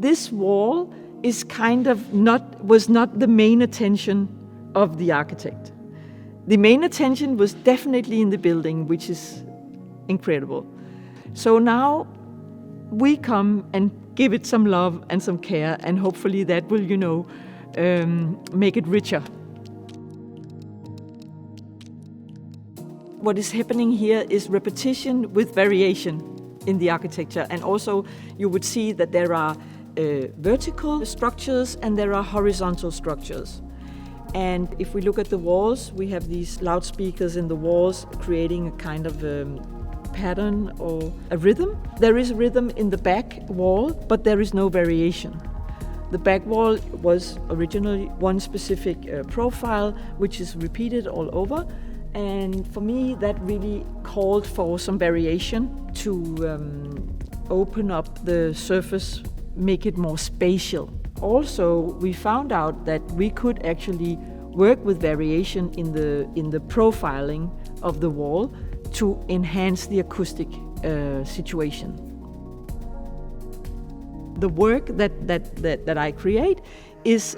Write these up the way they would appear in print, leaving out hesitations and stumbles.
this wall is was not the main attention of the architect. The main attention was definitely in the building, which is incredible. So now we come and give it some love and some care, and hopefully that will, make it richer. What is happening here is repetition with variation in the architecture, and also you would see that there are vertical structures and there are horizontal structures. And if we look at the walls, we have these loudspeakers in the walls creating a kind of pattern or a rhythm. There is rhythm in the back wall, but there is no variation. The back wall was originally one specific profile, which is repeated all over. And for me, that really called for some variation to open up the surface, make it more spatial. Also, we found out that we could actually work with variation in the profiling of the wall to enhance the acoustic situation. The work that I create is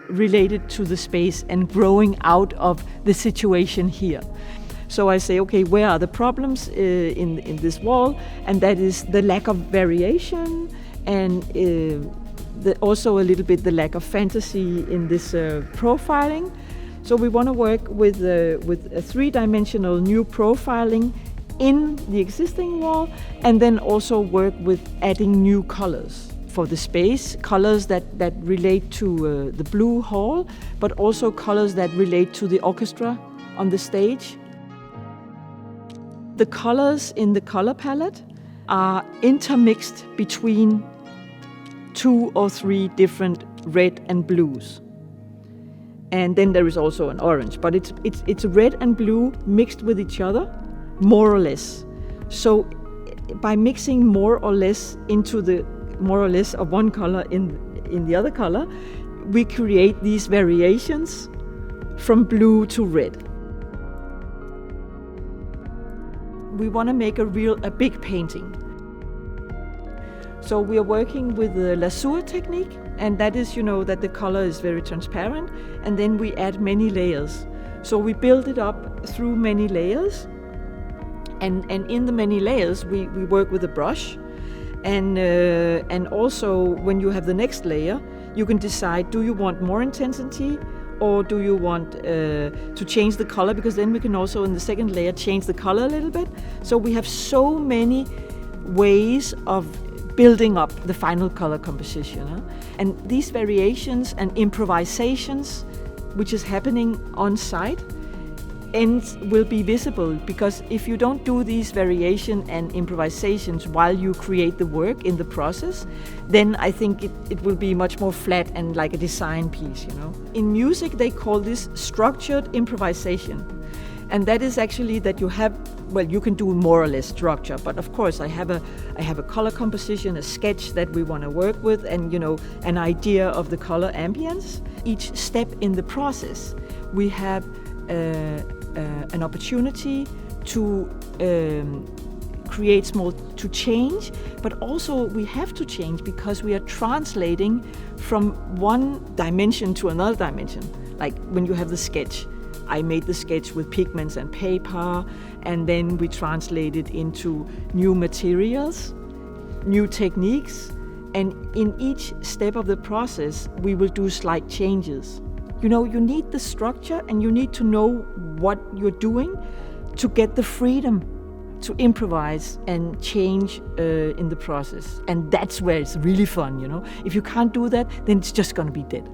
related to the space and growing out of the situation here. So I say, okay, where are the problems in this wall? And that is the lack of variation and also a little bit the lack of fantasy in this profiling. So we want to work with a three-dimensional new profiling in the existing wall, and then also work with adding new colors for the space, colors that relate to the blue hall, but also colors that relate to the orchestra on the stage. The colors in the color palette are intermixed between 2 or 3 different red and blues. And then there is also an orange, but it's red and blue mixed with each other, more or less. So by mixing more or less into the more or less of one color in the other color, we create these variations from blue to red. We want to make a big painting. So we are working with the lasure technique, and that is, that the color is very transparent, and then we add many layers. So we build it up through many layers, and in the many layers we work with a brush, and also when you have the next layer, you can decide, do you want more intensity, or do you want to change the color, because then we can also in the second layer change the color a little bit. So we have so many ways of building up the final color composition. And these variations and improvisations, which is happening on site, will be visible, because if you don't do these variation and improvisations while you create the work in the process, then I think it will be much more flat and like a design piece. In music, they call this structured improvisation. And that is actually that you can do more or less structure, but of course I have a color composition, a sketch that we want to work with, and an idea of the color ambience. Each step in the process, we have an opportunity to create to change, but also we have to change because we are translating from one dimension to another dimension. Like when you have the sketch, I made the sketch with pigments and paper, and then we translate it into new materials, new techniques, and in each step of the process, we will do slight changes. You need the structure, and you need to know what you're doing to get the freedom to improvise and change in the process. And that's where it's really fun, If you can't do that, then it's just going to be dead.